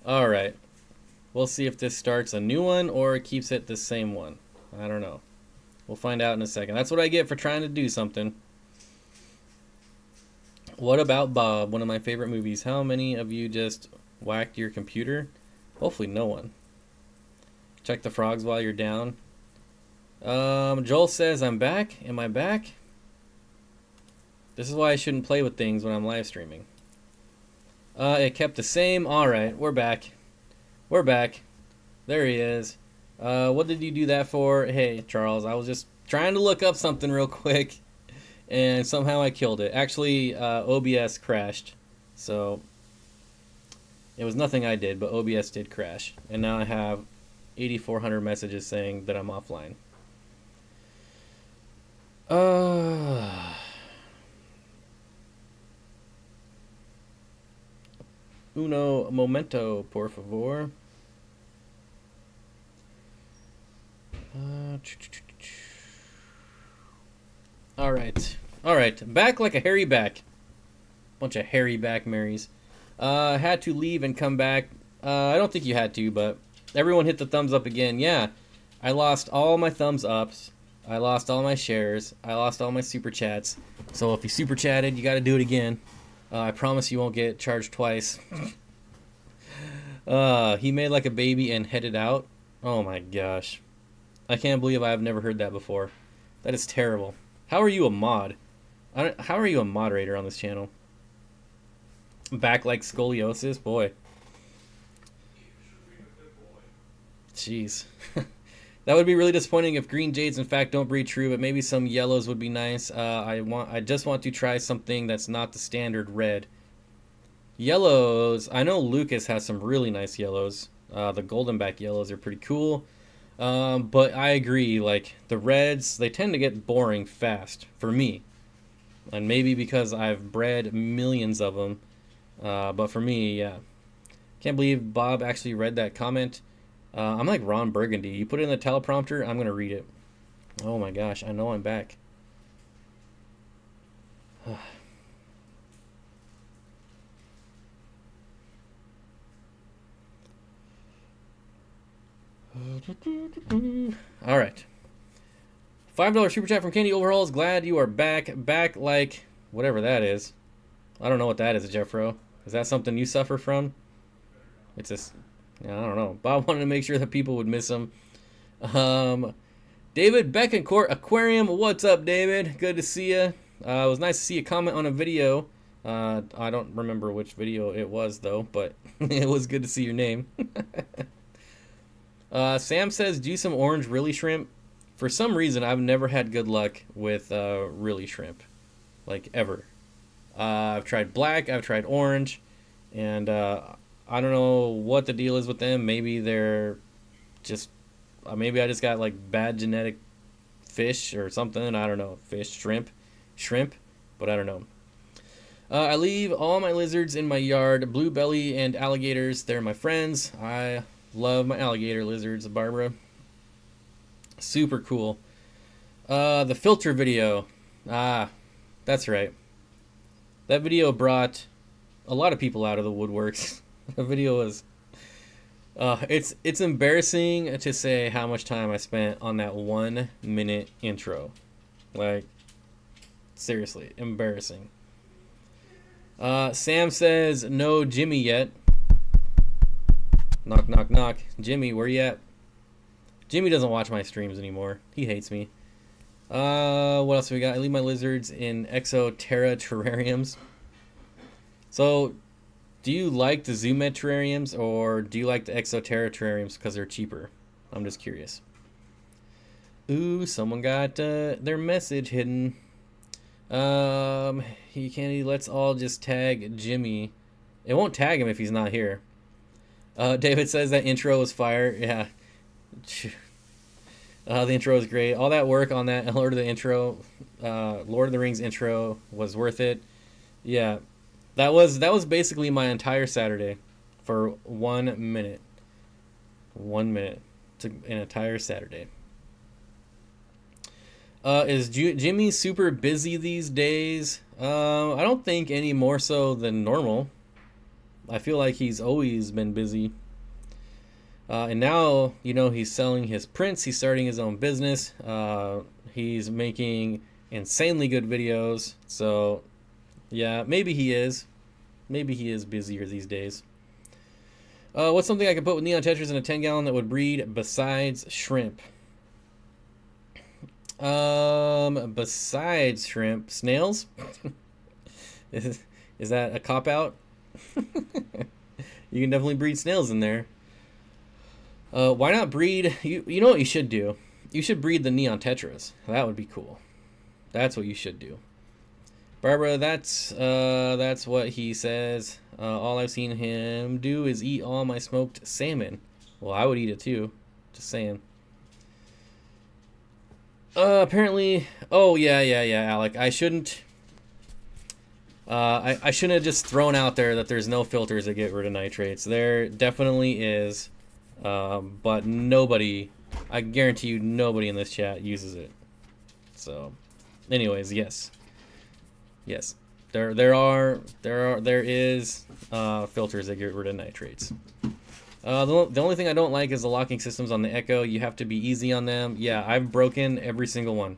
Alright. We'll see if this starts a new one or keeps it the same one. I don't know. We'll find out in a second. That's what I get for trying to do something. What About Bob? One of my favorite movies. How many of you just whacked your computer? Hopefully no one. Check the frogs while you're down. Joel says, I'm back. Am I back? This is why I shouldn't play with things when I'm live streaming. It kept the same. Alright, we're back. We're back. There he is. What did you do that for? Hey, Charles, I was just trying to look up something real quick, and somehow I killed it. Actually, OBS crashed, so it was nothing I did, but OBS did crash. And now I have 8,400 messages saying that I'm offline. Uno momento, por favor. Alright, back like a hairy back. Bunch of hairy back Marys. Had to leave and come back. I don't think you had to, but everyone hit the thumbs up again. Yeah, I lost all my thumbs ups. I lost all my shares. I lost all my super chats. So if you super chatted, you got to do it again. I promise you won't get charged twice. He made like a baby and headed out. Oh my gosh. I can't believe I've never heard that before. That is terrible. How are you a mod? How are you a moderator on this channel? Back like scoliosis? Boy. Jeez. That would be really disappointing if green jades in fact don't breed true, but maybe some yellows would be nice. I just want to try something that's not the standard red. Yellows, I know Lucas has some really nice yellows. The golden back yellows are pretty cool. But I agree, like the reds, they tend to get boring fast for me. And maybe because I've bred millions of them. But for me, yeah. Can't believe Bob actually read that comment. I'm like Ron Burgundy. You put it in the teleprompter, I'm going to read it. Oh my gosh, I know I'm back. Alright. $5 super chat from Candy Overhauls. Glad you are back. Back like whatever that is. I don't know what that is, Jeffro. Is that something you suffer from? It's just... I don't know. Bob wanted to make sure that people would miss him. David Beckencourt Aquarium. What's up, David? Good to see you. It was nice to see a comment on a video. I don't remember which video it was, though, but it was good to see your name. Sam says, do some orange really shrimp. For some reason, I've never had good luck with really shrimp. Like, ever. I've tried black, I've tried orange, and I don't know what the deal is with them. Maybe they're just, maybe I just got like bad genetic fish or something. I don't know. Fish, shrimp, but I don't know. I leave all my lizards in my yard. Blue belly and alligators, they're my friends. I love my alligator lizards, Barbara. Super cool. The filter video. That's right. That video brought a lot of people out of the woodworks. The video was... it's embarrassing to say how much time I spent on that 1 minute intro. Like, seriously, embarrassing. Sam says, no Jimmy yet. Knock, knock, knock. Jimmy, where you at? Jimmy doesn't watch my streams anymore. He hates me. What else we got? I leave my lizards in Exoterra terrariums. So, do you like the Zoomed terrariums or do you like the Exoterra terrariums because they're cheaper? I'm just curious. Ooh, someone got their message hidden. Let's all just tag Jimmy. It won't tag him if he's not here. David says that intro was fire. Yeah. The intro is great. All that work on that Lord of the Rings intro was worth it. Yeah. That was basically my entire Saturday for 1 minute. 1 minute. It's an entire Saturday. Is Jimmy super busy these days? I don't think any more so than normal. I feel like he's always been busy. And now, you know, he's selling his prints. He's starting his own business. He's making insanely good videos. So, yeah, maybe he is. Maybe he is busier these days. What's something I could put with neon tetras in a 10-gallon that would breed besides shrimp? Besides shrimp, snails? Is that a cop-out? You can definitely breed snails in there. Why not breed... You know what you should do? You should breed the neon tetras. That would be cool. That's what you should do. Barbara, that's what he says. All I've seen him do is eat all my smoked salmon. Well, I would eat it too. Just saying. Apparently... Oh, yeah, Alec. I shouldn't... I shouldn't have just thrown out there that there's no filters that get rid of nitrates. There definitely is. But nobody... I guarantee you nobody in this chat uses it. So... Anyways, yes. Yes. There is filters that get rid of nitrates. The only thing I don't like is the locking systems on the Echo. You have to be easy on them. Yeah, I've broken every single one.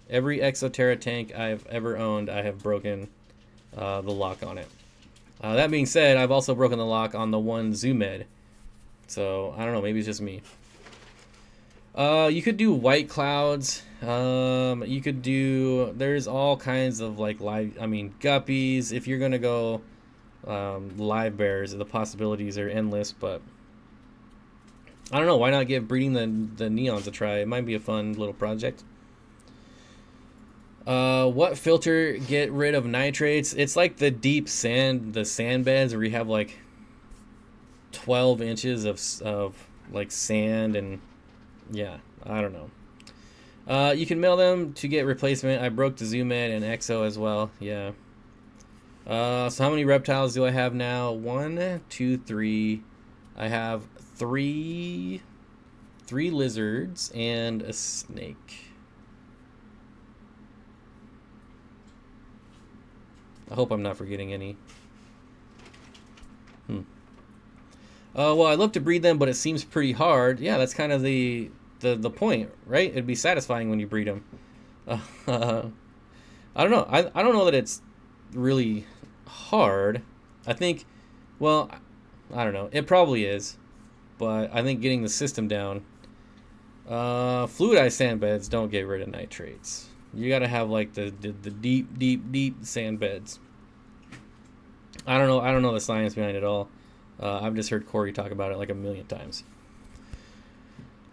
Every Exoterra tank I've ever owned, I have broken the lock on it. That being said, I've also broken the lock on the one Zoomed. So, I don't know, maybe it's just me. You could do white clouds. You could do... There's all kinds of, like, guppies. If you're gonna go live bears, the possibilities are endless, but... I don't know, why not give breeding the neons a try? It might be a fun little project. What filter get rid of nitrates? It's like the deep sand, the sand beds where you have, like, 12 inches of like, sand and... Yeah, I don't know. You can mail them to get replacement. I broke the Zoomed and Exo as well. Yeah. So how many reptiles do I have now? 1, 2, 3. I have three lizards and a snake. I hope I'm not forgetting any. Well, I'd love to breed them, but it seems pretty hard. Yeah, that's kind of the point, right? It'd be satisfying when you breed them. I don't know. I don't know that it's really hard. I think, well, I don't know. It probably is, but I think getting the system down. Fluidized sand beds don't get rid of nitrates. You got to have like the deep sand beds. I don't know the science behind it all. I've just heard Corey talk about it like a million times.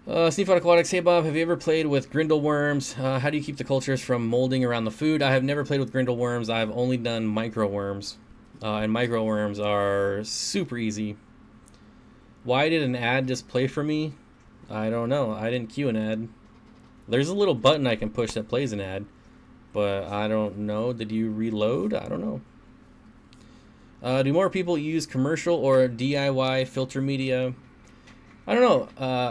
Steenfott Aquatics, hey Bob, have you ever played with grindle worms? How do you keep the cultures from molding around the food? I have never played with grindle worms. I've only done micro worms. And micro worms are super easy. Why did an ad just play for me? I don't know. I didn't cue an ad. There's a little button I can push that plays an ad. But I don't know. Did you reload? I don't know. Do more people use commercial or DIY filter media? I don't know.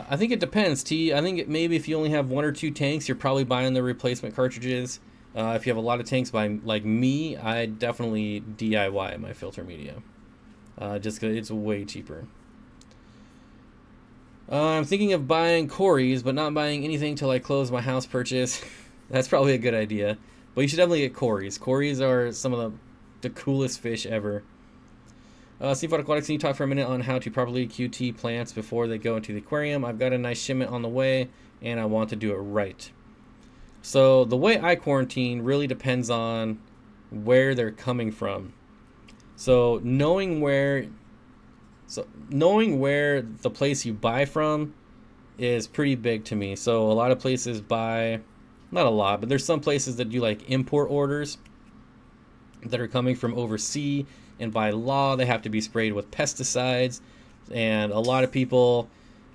I think it depends, T. I think maybe if you only have 1 or 2 tanks, you're probably buying the replacement cartridges. If you have a lot of tanks like me, I definitely DIY my filter media. Just because it's way cheaper. I'm thinking of buying Corys, but not buying anything till I close my house purchase. That's probably a good idea. But you should definitely get Corys. Corys are some of the coolest fish ever. Steenfott Aquatics, can you talk for a minute on how to properly QT plants before they go into the aquarium? I've got a nice shipment on the way, and I want to do it right. So the way I quarantine really depends on where they're coming from. So knowing where the place you buy from is pretty big to me. So a lot of places buy, not a lot, but there's some places that do like import orders that are coming from overseas. And by law, they have to be sprayed with pesticides. And a lot of people,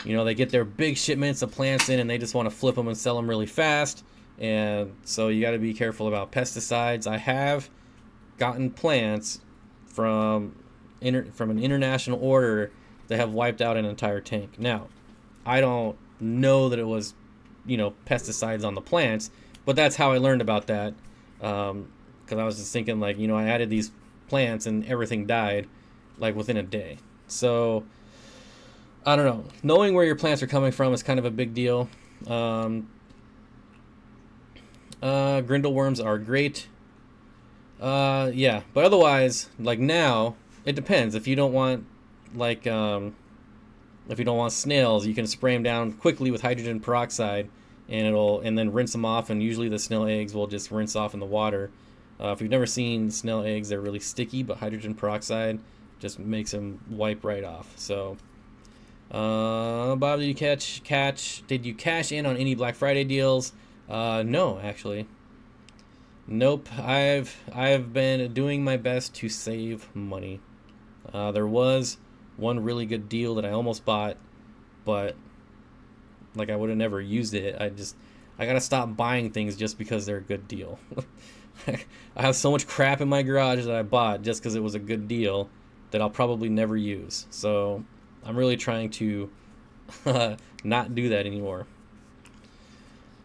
you know, they get their big shipments of plants in and they just want to flip them and sell them really fast. And so you got to be careful about pesticides. I have gotten plants from an international order that have wiped out an entire tank. Now, I don't know that it was, you know, pesticides on the plants, but that's how I learned about that. Because I was just thinking, like, you know, I added these plants and everything died, like within a day. So I don't know. Knowing where your plants are coming from is kind of a big deal. Grindle worms are great. Yeah, but otherwise, like now, it depends. If you don't want like if you don't want snails, you can spray them down quickly with hydrogen peroxide, and then rinse them off. And usually the snail eggs will just rinse off in the water. If you've never seen snail eggs, they're really sticky, but hydrogen peroxide just makes them wipe right off. So, Bob, did you cash in on any Black Friday deals? No, actually. Nope. I've been doing my best to save money. There was one really good deal that I almost bought, but like I would have never used it. I gotta stop buying things just because they're a good deal. I have so much crap in my garage that I bought just because it was a good deal that I'll probably never use. So I'm really trying to not do that anymore.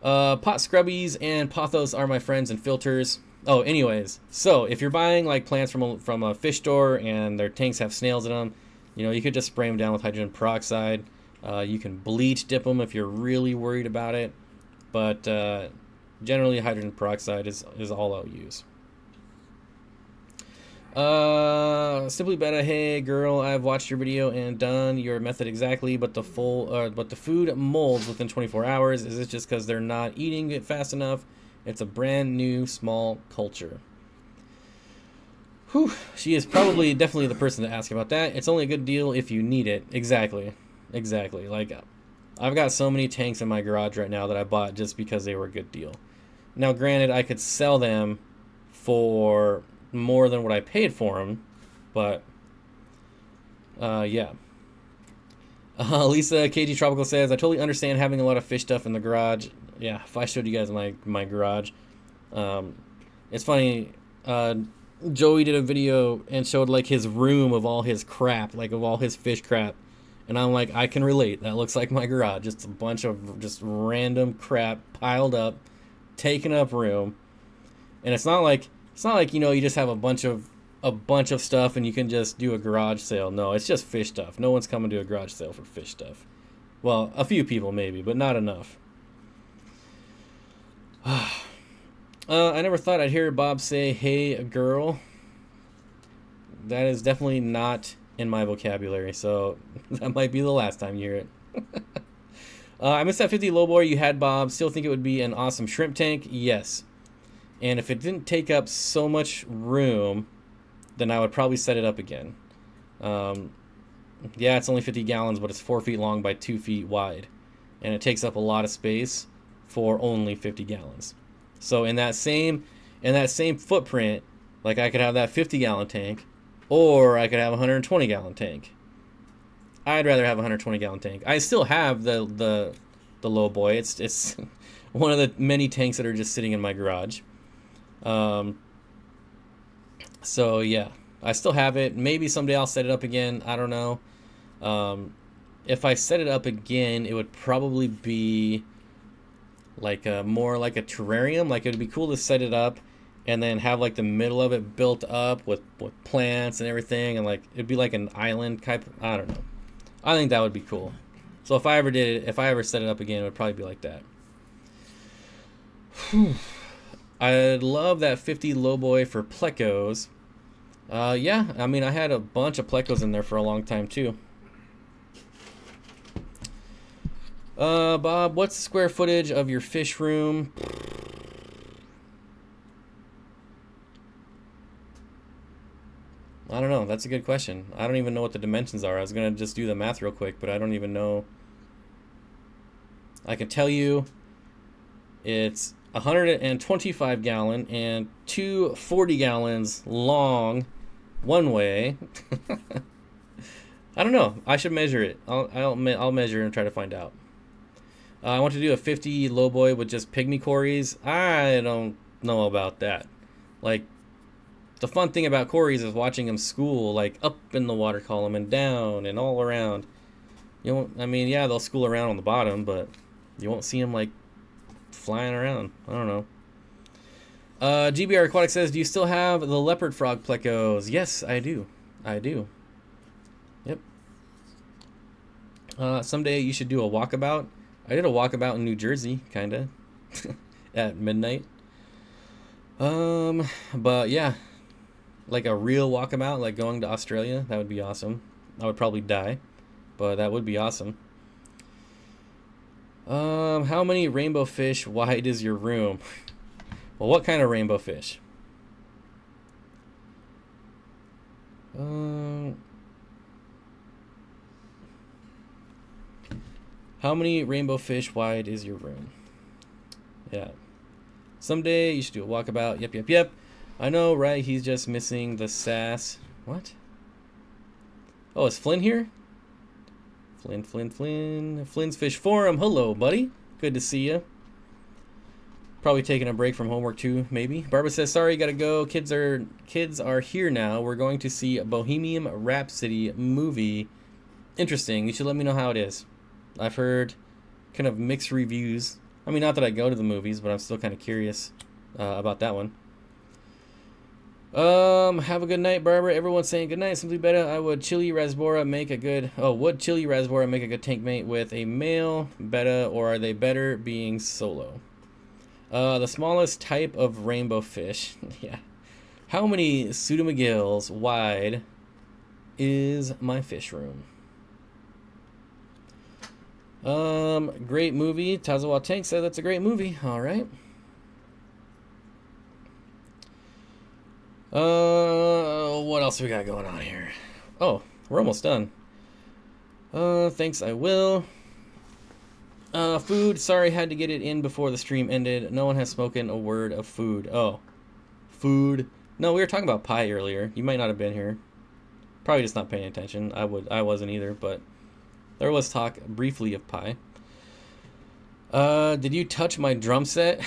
Pot scrubbies and pothos are my friends and filters. Oh, anyways, so if you're buying like plants from a fish store and their tanks have snails in them, you know, you could just spray them down with hydrogen peroxide. You can bleach dip them if you're really worried about it, but generally hydrogen peroxide is all I'll use. Simply Beta, hey girl, I've watched your video and done your method exactly, but the food molds within 24 hours. Is this just because they're not eating it fast enough? It's a brand new small culture. Whew, she is definitely the person to ask about that. It's only a good deal if you need it. Exactly. Like, I've got so many tanks in my garage right now that I bought just because they were a good deal. Now, granted, I could sell them for more than what I paid for them, but yeah. Lisa KG Tropical says, I totally understand having a lot of fish stuff in the garage. Yeah, if I showed you guys my garage, it's funny. Joey did a video and showed like his room of all his crap, like of all his fish crap, and I'm like, I can relate. That looks like my garage. Just a bunch of just random crap piled up, taking up room, and it's not like you know, you just have a bunch of stuff and you can just do a garage sale. No, it's just fish stuff. No one's coming to a garage sale for fish stuff. Well, a few people maybe, but not enough. I never thought I'd hear Bob say, hey, girl. That is definitely not in my vocabulary, so that might be the last time you hear it. I missed that 50 lowboy you had, Bob. Still think it would be an awesome shrimp tank? Yes. And if it didn't take up so much room, then I would probably set it up again. Yeah, it's only 50 gallons, but it's 4 feet long by 2 feet wide. And it takes up a lot of space for only 50 gallons. So in that same footprint, like I could have that 50-gallon tank, or I could have a 120-gallon tank. I'd rather have a 120-gallon tank. I still have the low boy. It's one of the many tanks that are just sitting in my garage. So yeah, I still have it. Maybe someday I'll set it up again. I don't know. If I set it up again, it would probably be like more like a terrarium. Like, it'd be cool to set it up and then have like the middle of it built up with plants and everything, and like it'd be like an island type. I don't know. I think that would be cool. So if I ever set it up again, it would probably be like that. I love that 50 lowboy for plecos. Yeah, I mean, I had a bunch of plecos in there for a long time too. Bob, what's the square footage of your fish room? I don't know. That's a good question. I don't even know what the dimensions are. I was going to just do the math real quick, but I don't even know. I can tell you it's 125 gallon and 240 gallons long one way. I don't know. I should measure it. I'll measure and try to find out. I want to do a 50 lowboy with just pygmy cories. I don't know about that. Like, the fun thing about cories is watching them school, like up in the water column and down and all around. You won't, I mean, yeah, they'll school around on the bottom, but you won't see them like flying around. I don't know. GBR Aquatics says, do you still have the leopard frog plecos? Yes, I do. I do. Someday you should do a walkabout. I did a walkabout in New Jersey, kinda, at midnight. But yeah, like a real walkabout, like going to Australia, that would be awesome. I would probably die, but that would be awesome. How many rainbow fish wide is your room? Well, what kind of rainbow fish? How many rainbow fish wide is your room? Yeah. Someday you should do a walkabout. Yep, yep, yep. I know, right? He's just missing the sass. What? Oh, is Flynn here? Flynn. Flynn's Fish Forum. Hello, buddy. Good to see you. Probably taking a break from homework too, maybe. Barbara says, sorry, gotta go. Kids are here now. We're going to see a Bohemian Rhapsody movie. Interesting. You should let me know how it is. I've heard kind of mixed reviews. I mean, not that I go to the movies, but I'm still kind of curious about that one. Have a good night, Barbara. Everyone's saying good night. Simply better. I would chili rasbora make a good. Oh, would chili rasbora make a good tank mate with a male betta, or are they better being solo? The smallest type of rainbow fish. Yeah. How many pseudomagills wide is my fish room? Great movie. Tazawa Tank said that's a great movie. All right. What else we got going on here? Oh, we're almost done. Thanks, I will. Food. Sorry, had to get it in before the stream ended. No one has spoken a word of food. Oh, food. No, we were talking about pie earlier. You might not have been here. Probably just not paying attention. I wasn't either, but there was talk briefly of pie. Did you touch my drum set?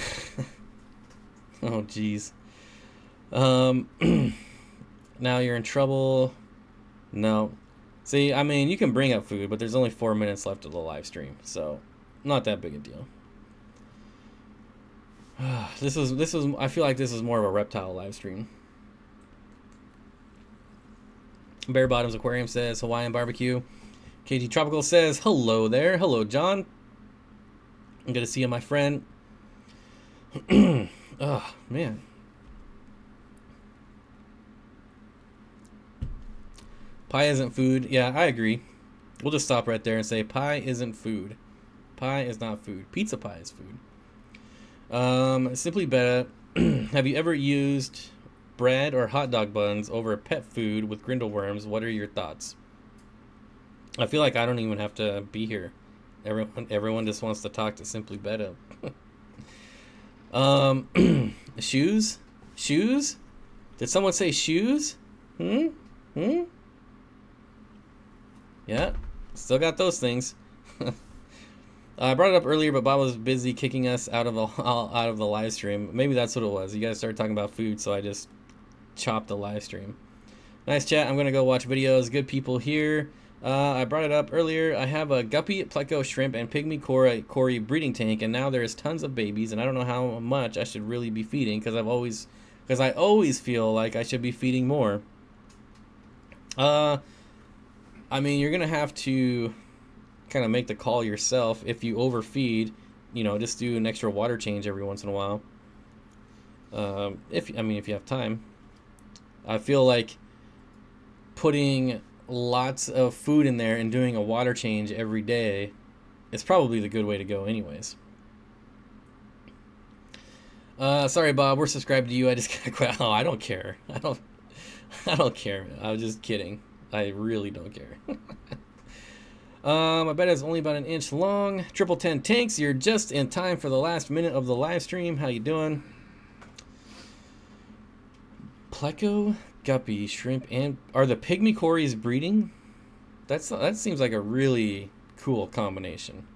Oh, jeez. Now you're in trouble. No. See, I mean, you can bring up food, but there's only 4 minutes left of the live stream, so not that big a deal. This was. I feel like this is more of a reptile live stream. Bare Bottoms Aquarium says Hawaiian barbecue. KT Tropical says hello there. Hello, John. I'm good to see you, my friend. Oh man. Pie isn't food. Yeah, I agree. We'll just stop right there and say pie isn't food. Pie is not food. Pizza pie is food. Simply better. Have you ever used bread or hot dog buns over pet food with grindle worms? What are your thoughts? I feel like I don't even have to be here. Everyone just wants to talk to Simply Better. Shoes? Shoes? Did someone say shoes? Yeah, still got those things. I brought it up earlier, but Bob was busy kicking us out of the live stream. Maybe that's what it was. You guys started talking about food, so I just chopped the live stream. Nice chat. I'm gonna go watch videos. Good people here. I brought it up earlier. I have a guppy, pleco, shrimp, and pygmy cory breeding tank, and now there's tons of babies, and I don't know how much I should really be feeding because I always feel like I should be feeding more. I mean, you're gonna have to kind of make the call yourself. If you overfeed, you know, just do an extra water change every once in a while. If you have time. I feel like putting lots of food in there and doing a water change every day is probably the good way to go anyways. Sorry, Bob, we're subscribed to you. I just gotta quit. Oh, I don't care. I don't care. I was just kidding. I really don't care. I bet it's only about an inch long. 1010 Tanks, you're just in time for the last minute of the live stream. How you doing? Pleco, guppy, shrimp, and are the pygmy cories breeding? That seems like a really cool combination.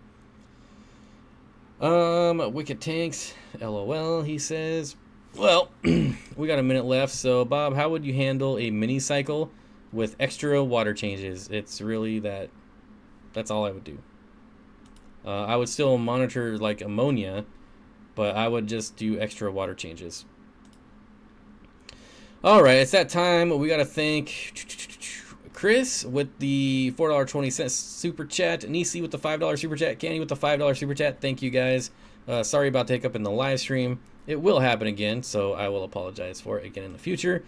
Wicked Tanks, LOL, he says. Well, we got a minute left, so Bob, how would you handle a mini cycle with extra water changes? It's really that's all I would do. I would still monitor like ammonia, but I would just do extra water changes. All right, it's that time. We got to thank Chris with the $4.20 super chat. Nisi with the $5 super chat. Candy with the $5 super chat. Thank you guys. Sorry about the hiccup in the live stream. It will happen again, so I will apologize for it again in the future.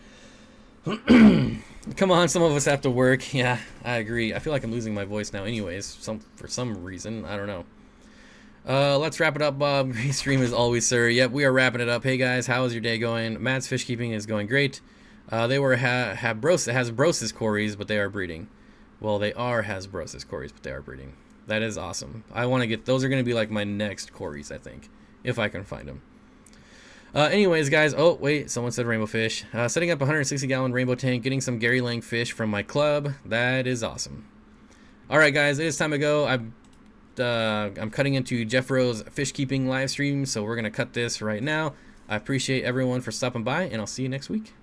Come on, some of us have to work. Yeah, I agree. I feel like I'm losing my voice now anyways, for some reason. I don't know. Let's wrap it up, Bob. Great stream as always, sir. Yep, we are wrapping it up. Hey, guys, how is your day going? Matt's fish keeping is going great. They were Hasbrosis Corys, but they are breeding. Well, they are Hasbrosis Corys, but they are breeding. That is awesome. I want to get... Those are going to be like my next Corys, I think, if I can find them. Anyways, guys, oh, wait, someone said rainbow fish. Setting up a 160-gallon rainbow tank, getting some Gary Lang fish from my club. That is awesome. All right, guys, it is time to go. I'm cutting into Jeff Rowe's fish keeping live stream, so we're going to cut this right now. I appreciate everyone for stopping by, and I'll see you next week.